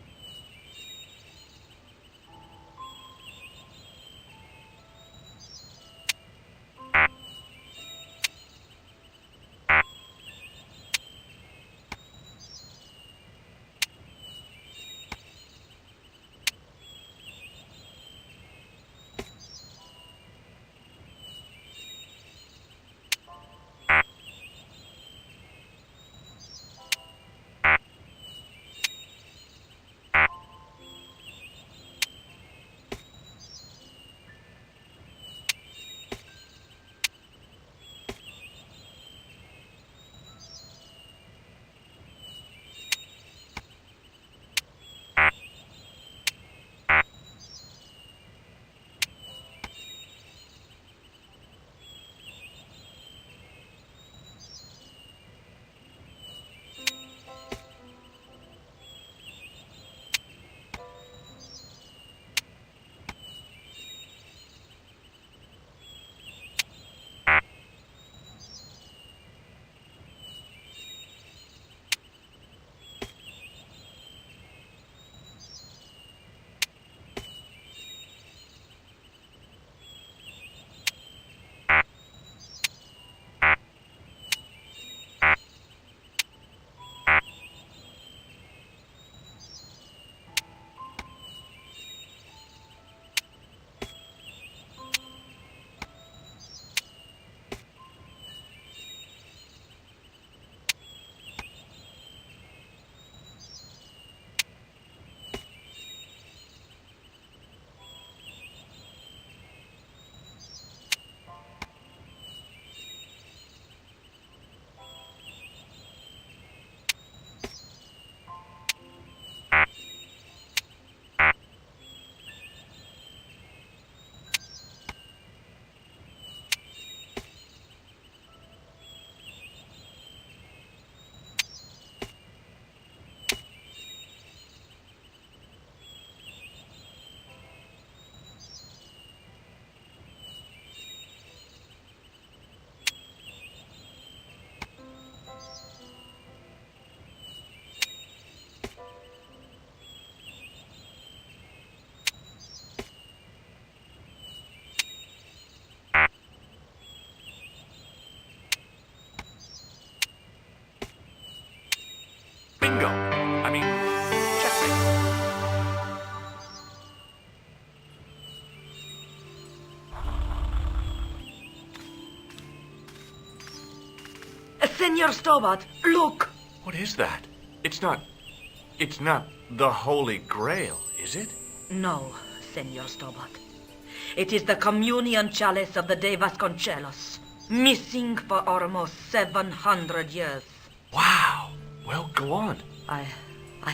Bingo. I mean, checkmate. Senor Stobart, look! What is that? It's not the Holy Grail, is it? No, Senor Stobart. It is the communion chalice of the De Vasconcelos, missing for almost 700 years. Wow. Well, go on. I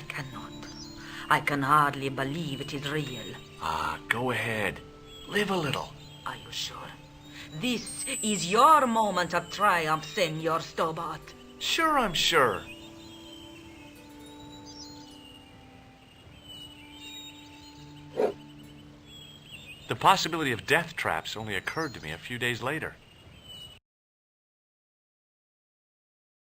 cannot. I can hardly believe it is real. Go ahead. Live a little. Are you sure? This is your moment of triumph, Senor Stobart. Sure, I'm sure. The possibility of death traps only occurred to me a few days later.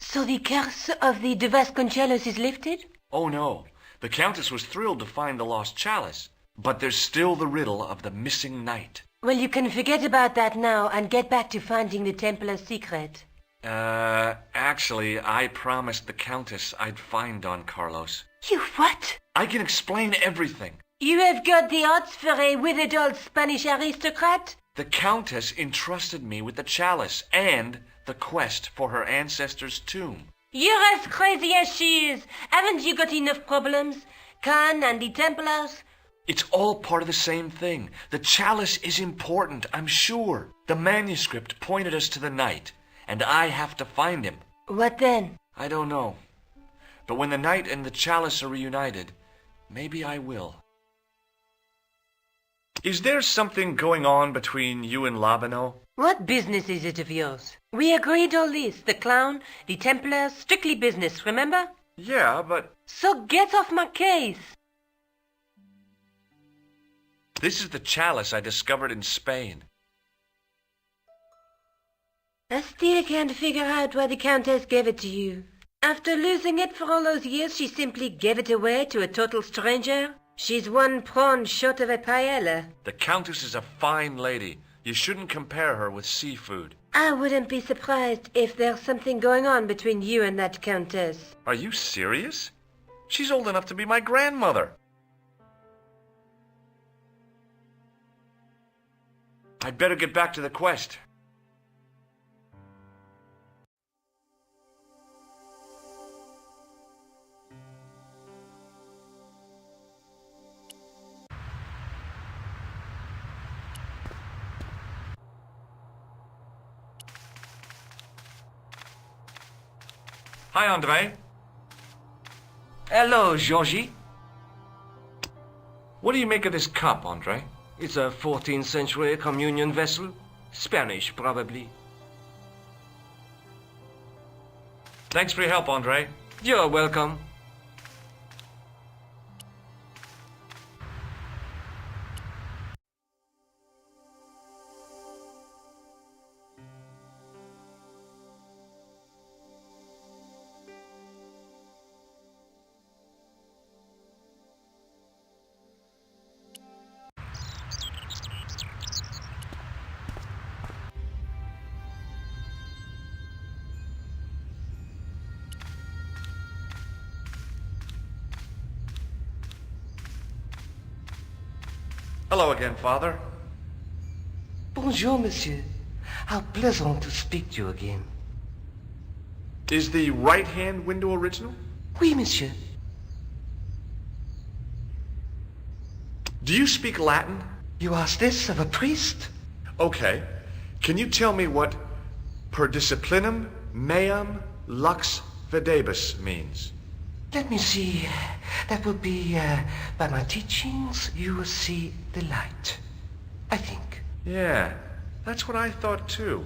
So the curse of the De Vasconcelos is lifted? Oh no, the Countess was thrilled to find the lost chalice, but there's still the riddle of the missing knight. Well, you can forget about that now and get back to finding the Templar's secret. Actually, I promised the Countess I'd find Don Carlos. You what? I can explain everything. You have got the odds for a withered old Spanish aristocrat? The Countess entrusted me with the chalice and the quest for her ancestor's tomb. You're as crazy as she is. Haven't you got enough problems? Khan and the Templars? It's all part of the same thing. The chalice is important, I'm sure. The manuscript pointed us to the knight, and I have to find him. What then? I don't know. But when the knight and the chalice are reunited, maybe I will. Is there something going on between you and Labano? What business is it of yours? We agreed all this. The clown, the Templars, strictly business, remember? Yeah, but So get off my case. this is the chalice I discovered in Spain. I still can't figure out why the Countess gave it to you. After losing it for all those years, she simply gave it away to a total stranger? She's one prawn short of a paella. The Countess is a fine lady. You shouldn't compare her with seafood. I wouldn't be surprised if there's something going on between you and that Countess. Are you serious? She's old enough to be my grandmother. I'd better get back to the quest. Hi, André. Hello, Georgie. What do you make of this cup, André? It's a 14th century communion vessel. Spanish, probably. Thanks for your help, André. You're welcome. Hello again, Father. Bonjour, monsieur. How pleasant to speak to you again. Is the right-hand window original? Oui, monsieur. Do you speak Latin? You ask this of a priest? Okay. Can you tell me what per disciplinum meam lux videbus means? Let me see. That would be, by my teachings, you will see the light. I think. Yeah, that's what I thought too.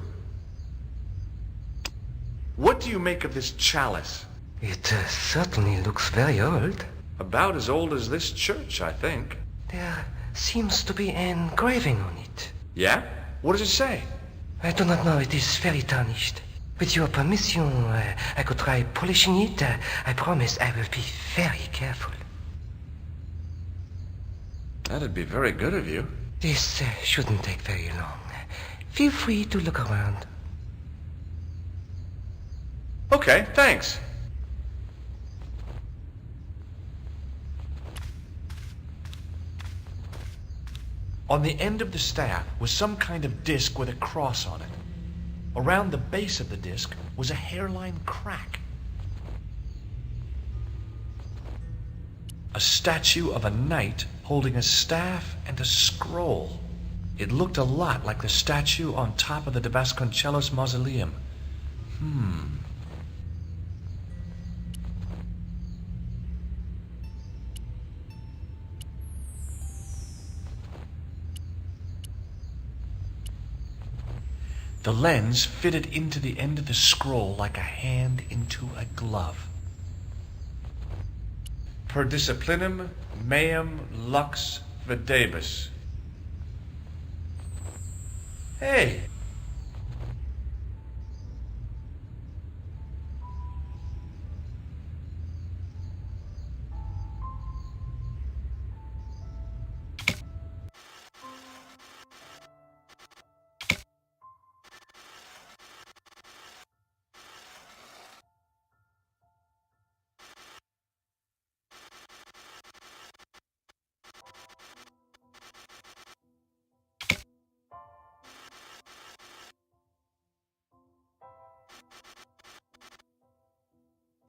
What do you make of this chalice? It certainly looks very old. About as old as this church, I think. There seems to be an engraving on it. Yeah? What does it say? I do not know. It is very tarnished. With your permission, I could try polishing it. I promise I will be very careful. That'd be very good of you. This shouldn't take very long. Feel free to look around. Okay, thanks. On the end of the staff was some kind of disc with a cross on it. Around the base of the disc was a hairline crack. A statue of a knight holding a staff and a scroll. It looked a lot like the statue on top of the de Vasconcellos mausoleum. The lens fitted into the end of the scroll like a hand into a glove. Per disciplinum meum lux videbus. Hey!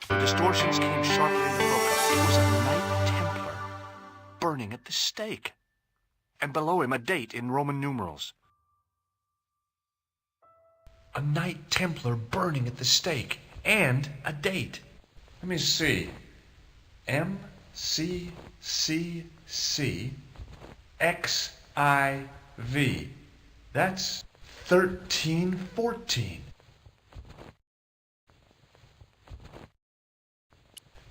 The distortions came sharply in the focus. It was a Knight Templar burning at the stake. And below him a date in Roman numerals. A Knight Templar burning at the stake. And a date. Let me see. MCCCXIV. That's 1314.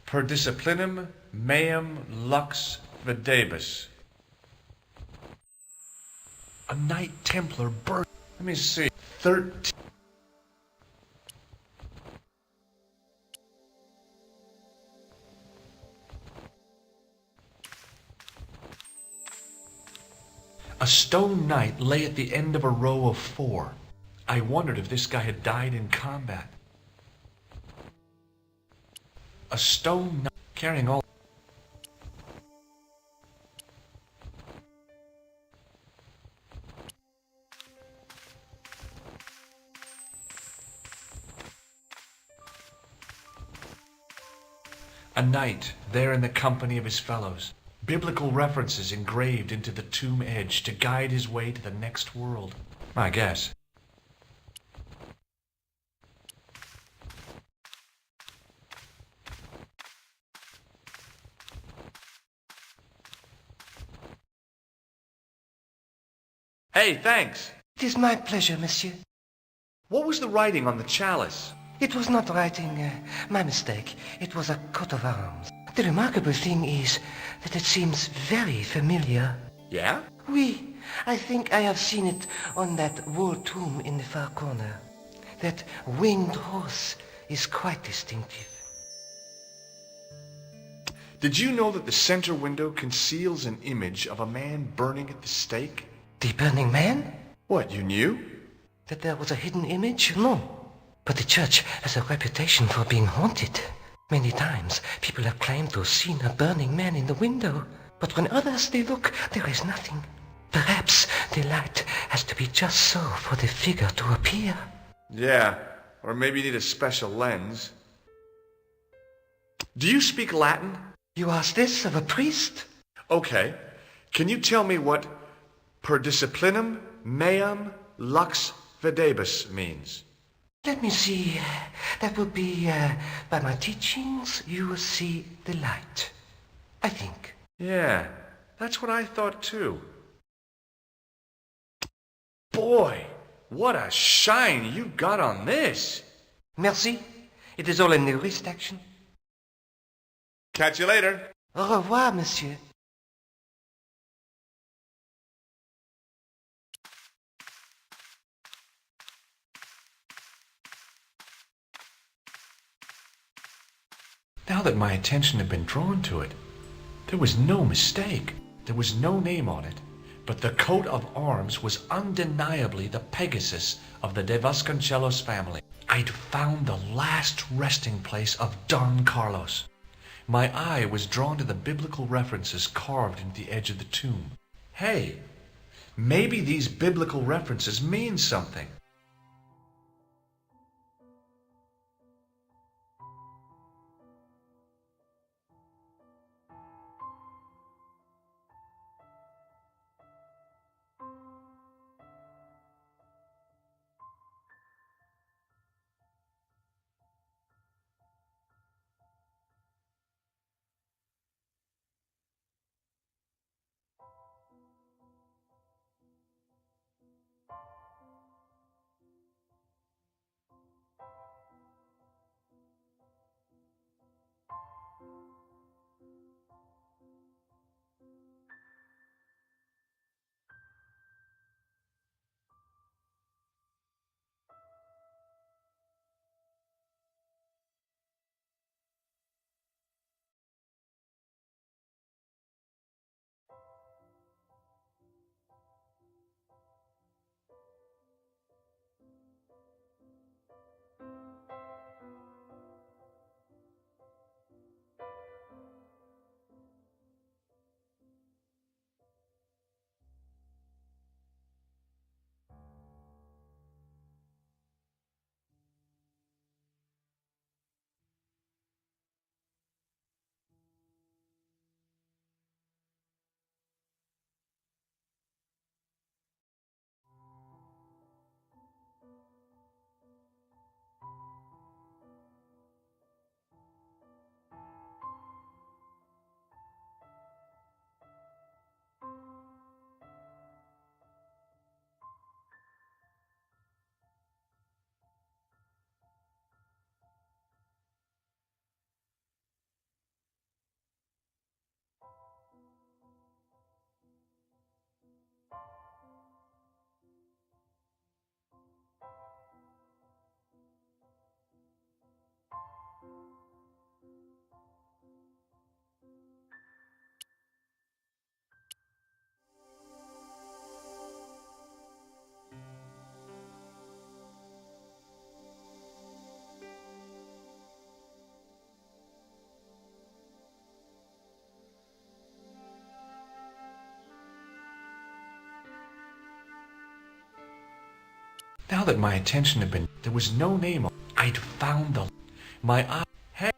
Per disciplinum meum lux videbus. A Knight Templar burnt. Let me see. 13. A stone knight lay at the end of a row of 4. I wondered if this guy had died in combat. A stone knight carrying all... A knight there in the company of his fellows. Biblical references engraved into the tomb edge to guide his way to the next world. I guess. Hey, thanks. It is my pleasure, monsieur. What was the writing on the chalice? It was not writing, my mistake. It was a coat of arms. The remarkable thing is that it seems very familiar. Yeah? Oui, I think I have seen it on that wall tomb in the far corner. That winged horse is quite distinctive. Did you know that the center window conceals an image of a man burning at the stake? The burning man? What, you knew? That there was a hidden image? No. But the church has a reputation for being haunted. Many times people have claimed to have seen a burning man in the window. But when others they look, there is nothing. Perhaps the light has to be just so for the figure to appear. Yeah, or maybe you need a special lens. Do you speak Latin? You ask this of a priest? Okay. Can you tell me what per disciplinum meum lux videbus means? Let me see. That would be, by my teachings, you will see the light. I think. Yeah, that's what I thought too. Boy, what a shine you got on this. Merci. It is all in the wrist action. Catch you later. Au revoir, monsieur. Now that my attention had been drawn to it, there was no mistake. There was no name on it, but the coat of arms was undeniably the Pegasus of the de Vasconcellos family. I'd found the last resting place of Don Carlos. My eye was drawn to the biblical references carved into the edge of the tomb. Hey, Maybe these biblical references mean something. Now that my attention had been, there was no name on it. I'd found the... My eye... Hey!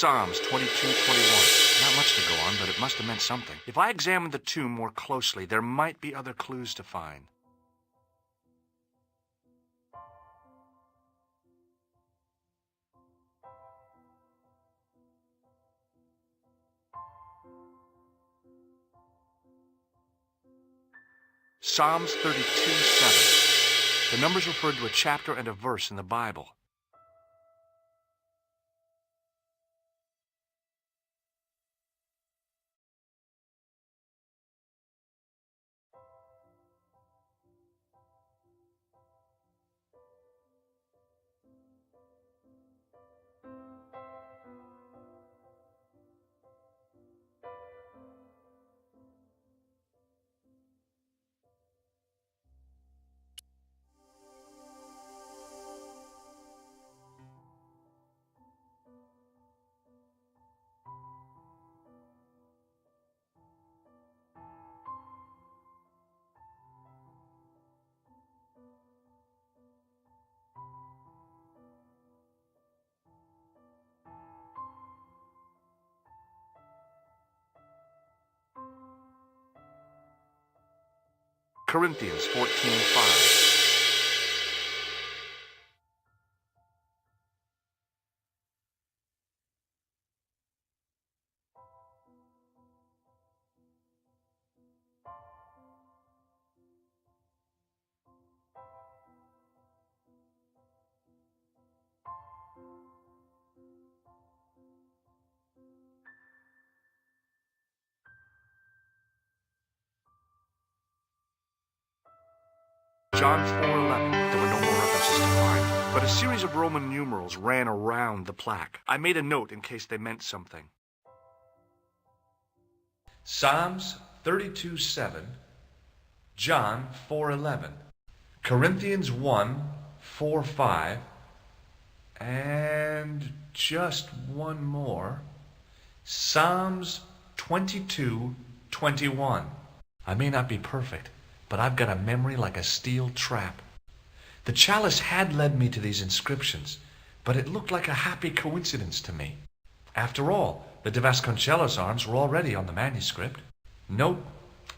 Psalms 22:21. Not much to go on, but it must have meant something. If I examined the tomb more closely, there might be other clues to find. Psalms 32:7. The numbers referred to a chapter and a verse in the Bible. Corinthians 14:5. John 4:11. There were no more references to find, but a series of Roman numerals ran around the plaque. I made a note in case they meant something. Psalms 32:7, John 4:11, Corinthians 1:4-5, and just one more, Psalms 22:21. I may not be perfect, but I've got a memory like a steel trap. The chalice had led me to these inscriptions, but it looked like a happy coincidence to me. After all, the de Vasconcelos arms were already on the manuscript. Nope,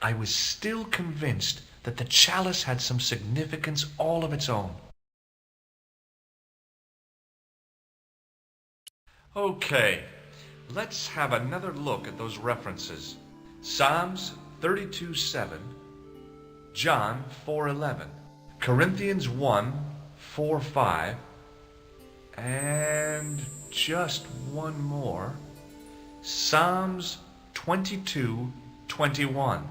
I was still convinced that the chalice had some significance all of its own. Okay, let's have another look at those references. Psalms 32:7, John 4:11, Corinthians 1:4-5, and just one more, Psalms 22:21.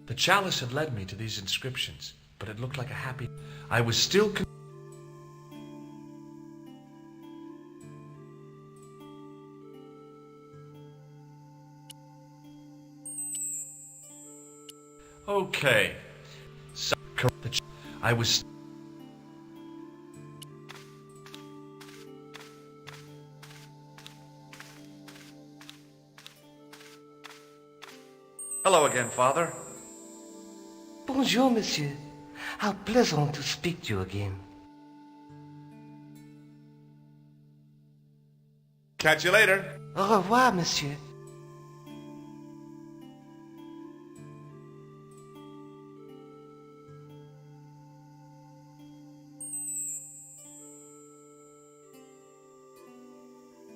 The chalice had led me to these inscriptions, but it looked like a happy... I was still... Okay. I was... Hello again, Father. Bonjour, monsieur. How pleasant to speak to you again. Catch you later. Au revoir, monsieur.